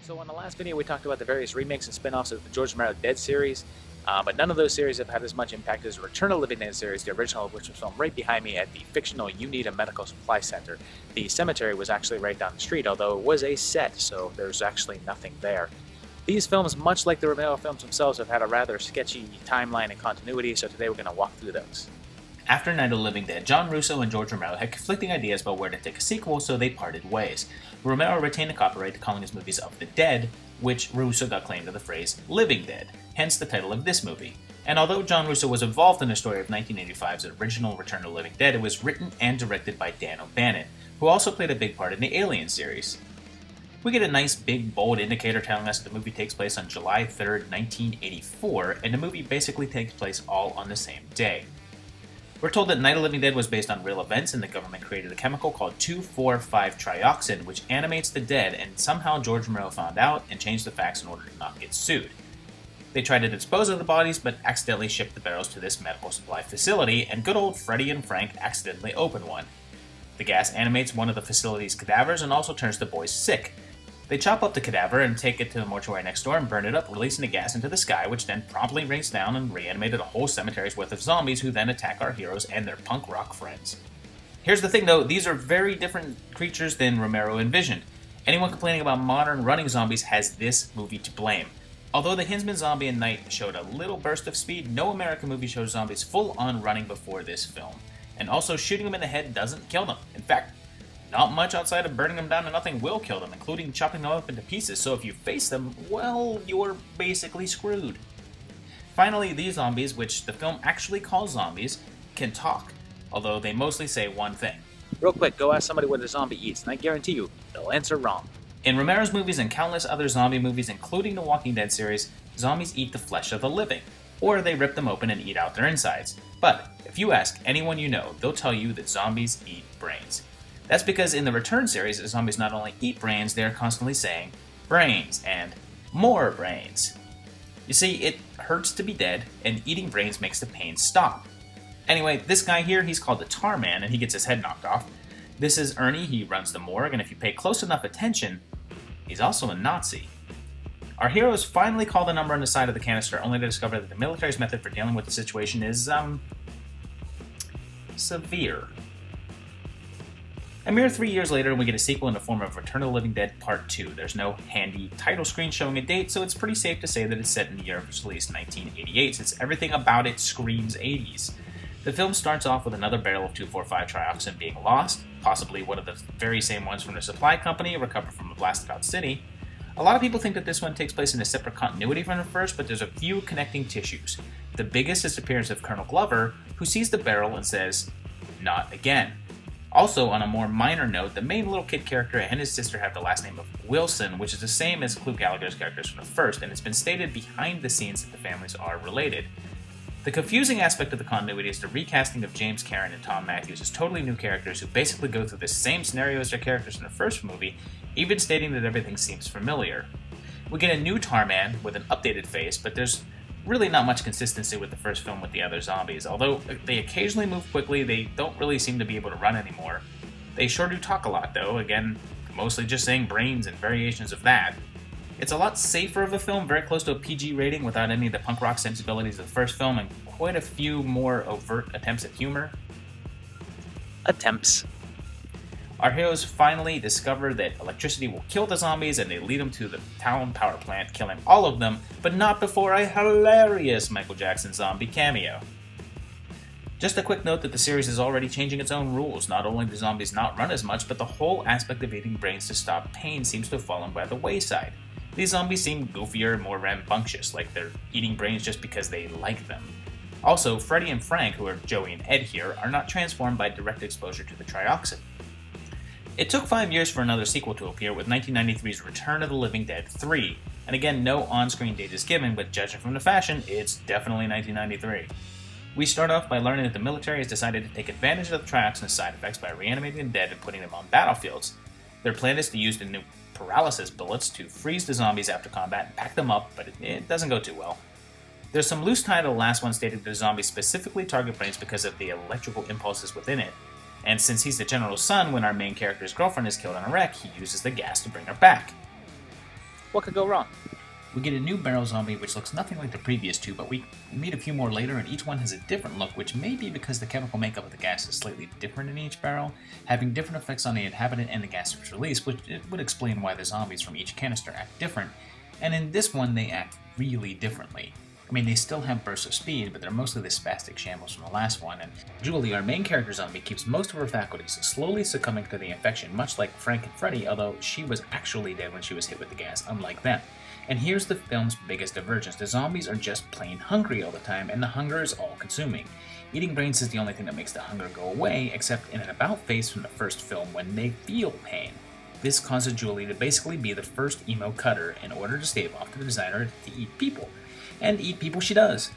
So in the last video we talked about the various remakes and spin-offs of the George Romero Dead series, but none of those series have had as much impact as the Return of the Living Dead series, the original of which was filmed right behind me at the fictional Unita Medical Supply Center. The cemetery was actually right down the street, although it was a set, so there's actually nothing there. These films, much like the Romero films themselves, have had a rather sketchy timeline and continuity, so today we're going to walk through those. After Night of the Living Dead, John Russo and George Romero had conflicting ideas about where to take a sequel, so they parted ways. Romero retained the copyright to calling his movies Of the Dead, which Russo got claim to the phrase Living Dead, hence the title of this movie. And although John Russo was involved in the story of 1985's original Return of the Living Dead, it was written and directed by Dan O'Bannon, who also played a big part in the Alien series. We get a nice big bold indicator telling us the movie takes place on July 3rd, 1984, and the movie basically takes place all on the same day. We're told that Night of the Living Dead was based on real events and the government created a chemical called 2,4,5-trioxin, which animates the dead, and somehow George Romero found out and changed the facts in order to not get sued. They tried to dispose of the bodies, but accidentally shipped the barrels to this medical supply facility, and good old Freddy and Frank accidentally open one. The gas animates one of the facility's cadavers and also turns the boys sick. They chop up the cadaver and take it to the mortuary next door and burn it up, releasing the gas into the sky, which then promptly rains down and reanimated a whole cemetery's worth of zombies who then attack our heroes and their punk rock friends. Here's the thing though, these are very different creatures than Romero envisioned. Anyone complaining about modern running zombies has this movie to blame. Although the Hinsman zombie in Night showed a little burst of speed, no American movie shows zombies full on running before this film. And also shooting them in the head doesn't kill them. In fact, not much outside of burning them down and nothing will kill them, including chopping them up into pieces, so if you face them, well, you're basically screwed. Finally, these zombies, which the film actually calls zombies, can talk, although they mostly say one thing. Real quick, go ask somebody what a zombie eats, and I guarantee you, they'll answer wrong. In Romero's movies and countless other zombie movies, including the Walking Dead series, zombies eat the flesh of the living, or they rip them open and eat out their insides. But if you ask anyone you know, they'll tell you that zombies eat brains. That's because in the Return series, zombies not only eat brains, they're constantly saying, brains, and more brains. You see, it hurts to be dead, and eating brains makes the pain stop. Anyway, this guy here, he's called the Tar Man, and he gets his head knocked off. This is Ernie, he runs the morgue, and if you pay close enough attention, he's also a Nazi. Our heroes finally call the number on the side of the canister, only to discover that the military's method for dealing with the situation is, severe. A mere 3 years later, we get a sequel in the form of Return of the Living Dead Part 2. There's no handy title screen showing a date, so it's pretty safe to say that it's set in the year of its release, 1988, since everything about it screams 80s. The film starts off with another barrel of 2,4,5-trioxin being lost, possibly one of the very same ones from the supply company recovered from a blasted-out city. A lot of people think that this one takes place in a separate continuity from the first, but there's a few connecting tissues. The biggest is the appearance of Colonel Glover, who sees the barrel and says, "Not again." Also, on a more minor note, the main little kid character and his sister have the last name of Wilson, which is the same as Clue Gallagher's characters from the first, and it's been stated behind the scenes that the families are related. The confusing aspect of the continuity is the recasting of James Karen and Tom Matthews as totally new characters who basically go through the same scenario as their characters in the first movie, even stating that everything seems familiar. We get a new Tar Man with an updated face, but there's really not much consistency with the first film with the other zombies. Although they occasionally move quickly, they don't really seem to be able to run anymore. They sure do talk a lot though, again, mostly just saying brains and variations of that. It's a lot safer of a film, very close to a PG rating without any of the punk rock sensibilities of the first film, and quite a few more overt attempts at humor. Attempts. Our heroes finally discover that electricity will kill the zombies, and they lead them to the town power plant, killing all of them, but not before a hilarious Michael Jackson zombie cameo. Just a quick note that the series is already changing its own rules. Not only do zombies not run as much, but the whole aspect of eating brains to stop pain seems to have fallen by the wayside. These zombies seem goofier and more rambunctious, like they're eating brains just because they like them. Also, Freddy and Frank, who are Joey and Ed here, are not transformed by direct exposure to the trioxin. It took 5 years for another sequel to appear, with 1993's Return of the Living Dead 3, and again, no on-screen date is given, but judging from the fashion, it's definitely 1993. We start off by learning that the military has decided to take advantage of the trioxin's side effects by reanimating the dead and putting them on battlefields. Their plan is to use the new paralysis bullets to freeze the zombies after combat and pack them up, but it doesn't go too well. There's some loose tie to the last one stating that the zombies specifically target brains because of the electrical impulses within it, and since he's the general's son, when our main character's girlfriend is killed in a wreck, he uses the gas to bring her back. What could go wrong? We get a new barrel zombie which looks nothing like the previous two, but we meet a few more later and each one has a different look, which may be because the chemical makeup of the gas is slightly different in each barrel, having different effects on the inhabitant and the gas it's released, which it would explain why the zombies from each canister act different, and in this one they act really differently. I mean, they still have bursts of speed, but they're mostly the spastic shambles from the last one, and Julie, our main character zombie, keeps most of her faculties, slowly succumbing to the infection, much like Frank and Freddy, although she was actually dead when she was hit with the gas, unlike them. And here's the film's biggest divergence. The zombies are just plain hungry all the time, and the hunger is all-consuming. Eating brains is the only thing that makes the hunger go away, except in an about-face from the first film when they feel pain. This causes Julie to basically be the first emo cutter in order to stave off the desire to eat people. And eat people she does.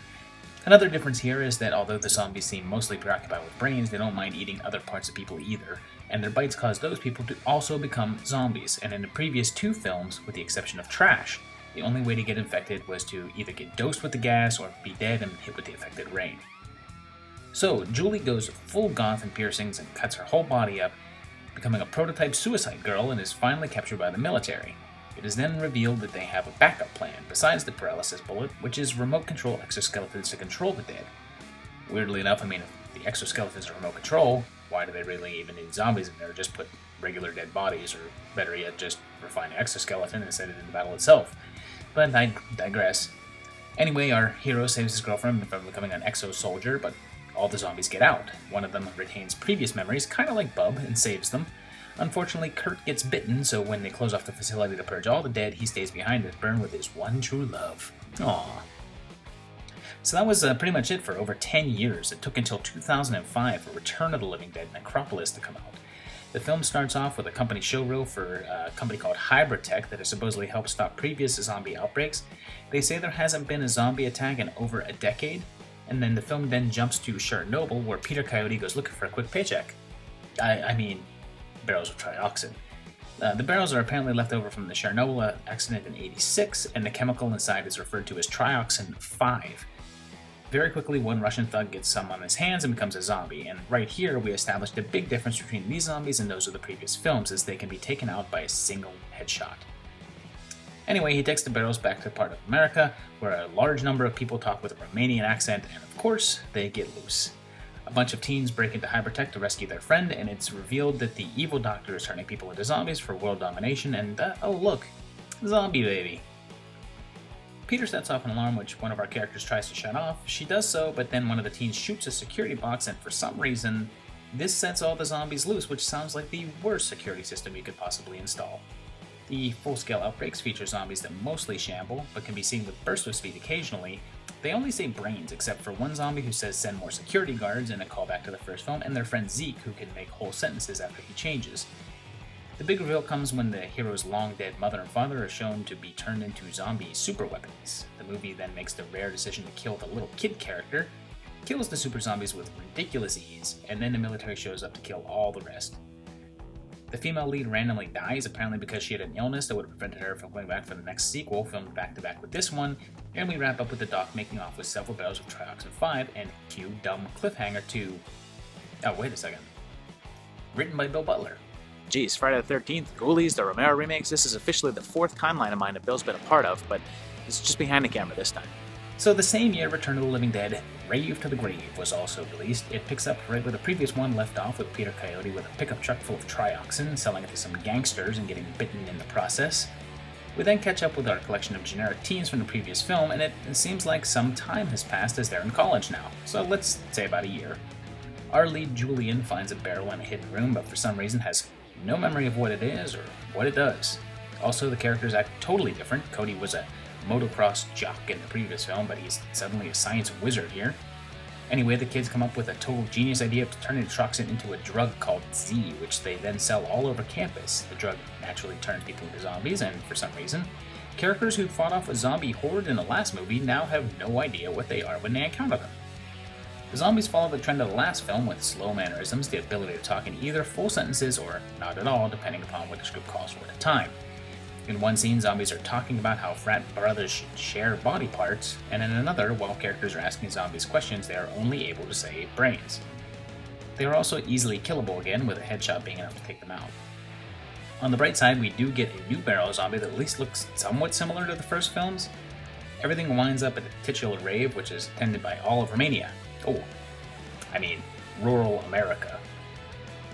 Another difference here is that although the zombies seem mostly preoccupied with brains, they don't mind eating other parts of people either, and their bites cause those people to also become zombies, and in the previous two films, with the exception of Trash, the only way to get infected was to either get dosed with the gas or be dead and hit with the affected rain. So, Julie goes full goth and piercings and cuts her whole body up, becoming a prototype suicide girl, and is finally captured by the military. It is then revealed that they have a backup plan, besides the paralysis bullet, which is remote control exoskeletons to control the dead. Weirdly enough, I mean, if the exoskeletons are remote control, why do they really even need zombies in there? Just put regular dead bodies, or better yet, just refine an exoskeleton and set it in the battle itself. But I digress. Anyway, our hero saves his girlfriend from becoming an exo-soldier, but all the zombies get out. One of them retains previous memories, kind of like Bub, and saves them. Unfortunately, Kurt gets bitten, so when they close off the facility to purge all the dead, he stays behind to burn with his one true love. Aww. So that was pretty much it for over 10 years. It took until 2005 for Return of the Living Dead Necropolis to come out. The film starts off with a company showreel for a company called Hybridtech that has supposedly helped stop previous zombie outbreaks. They say there hasn't been a zombie attack in over a decade, and then the film then jumps to Chernobyl, where Peter Coyote goes looking for a quick paycheck. I mean, barrels of trioxin. The barrels are apparently left over from the Chernobyl accident in '86, and the chemical inside is referred to as trioxin 5. Very quickly, one Russian thug gets some on his hands and becomes a zombie, and right here we established a big difference between these zombies and those of the previous films, as they can be taken out by a single headshot. Anyway, he takes the barrels back to part of America, where a large number of people talk with a Romanian accent, and of course, they get loose. A bunch of teens break into Hybridtech to rescue their friend, and it's revealed that the evil doctor is turning people into zombies for world domination, and oh look, zombie baby. Peter sets off an alarm which one of our characters tries to shut off. She does so, but then one of the teens shoots a security box, and for some reason, this sets all the zombies loose, which sounds like the worst security system you could possibly install. The full-scale outbreaks feature zombies that mostly shamble, but can be seen with bursts of speed occasionally. They only say brains, except for one zombie who says send more security guards in a callback to the first film, and their friend Zeke, who can make whole sentences after he changes. The big reveal comes when the hero's long-dead mother and father are shown to be turned into zombie superweapons. The movie then makes the rare decision to kill the little kid character, kills the super zombies with ridiculous ease, and then the military shows up to kill all the rest. The female lead randomly dies, apparently because she had an illness that would have prevented her from going back for the next sequel, filmed back-to-back with this one, and we wrap up with the doc making off with several barrels of trioxin 5 and cue dumb cliffhanger to... Oh, wait a second. Written by Bill Butler. Geez, Friday the 13th, Ghoulies, the Romero remakes, this is officially the fourth timeline of mine that Bill's been a part of, but it's just behind the camera this time. So the same year Return of the Living Dead, Rave to the Grave was also released. It picks up right where the previous one left off, with Peter Coyote with a pickup truck full of trioxin, selling it to some gangsters and getting bitten in the process. We then catch up with our collection of generic teens from the previous film, and it seems like some time has passed as they're in college now, so let's say about a year. Our lead Julian finds a barrel in a hidden room, but for some reason has no memory of what it is or what it does. Also, the characters act totally different. Cody was a motocross jock in the previous film, but he's suddenly a science wizard here. Anyway, the kids come up with a total genius idea of turning trioxin into a drug called Z, which they then sell all over campus. The drug naturally turns people into zombies, and for some reason, characters who fought off a zombie horde in the last movie now have no idea what they are when they encounter them. The zombies follow the trend of the last film with slow mannerisms, the ability to talk in either full sentences or not at all, depending upon what the script calls for at the time. In one scene, zombies are talking about how frat brothers should share body parts, and in another, while characters are asking zombies questions, they are only able to say brains. They are also easily killable again, with a headshot being enough to take them out. On the bright side, we do get a new barrel zombie that at least looks somewhat similar to the first films. Everything winds up at the titular Rave, which is attended by all of Romania. Rural America.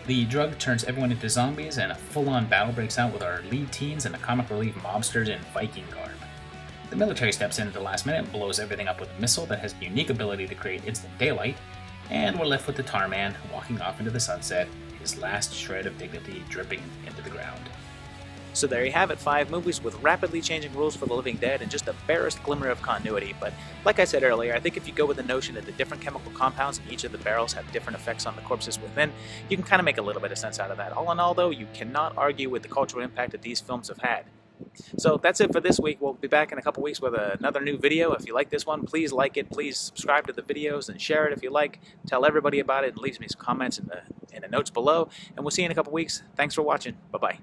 The drug turns everyone into zombies, and a full-on battle breaks out with our lead teens and the comic relief mobsters in Viking garb. The military steps in at the last minute and blows everything up with a missile that has the unique ability to create instant daylight, and we're left with the tar man walking off into the sunset, his last shred of dignity dripping into the ground. So there you have it, 5 movies with rapidly changing rules for the living dead and just the barest glimmer of continuity. But like I said earlier, I think if you go with the notion that the different chemical compounds in each of the barrels have different effects on the corpses within, you can kind of make a little bit of sense out of that. All in all, though, you cannot argue with the cultural impact that these films have had. So that's it for this week. We'll be back in a couple weeks with another new video. If you like this one, please like it. Please subscribe to the videos and share it if you like. Tell everybody about it and leave me some comments in the notes below. And we'll see you in a couple weeks. Thanks for watching. Bye-bye.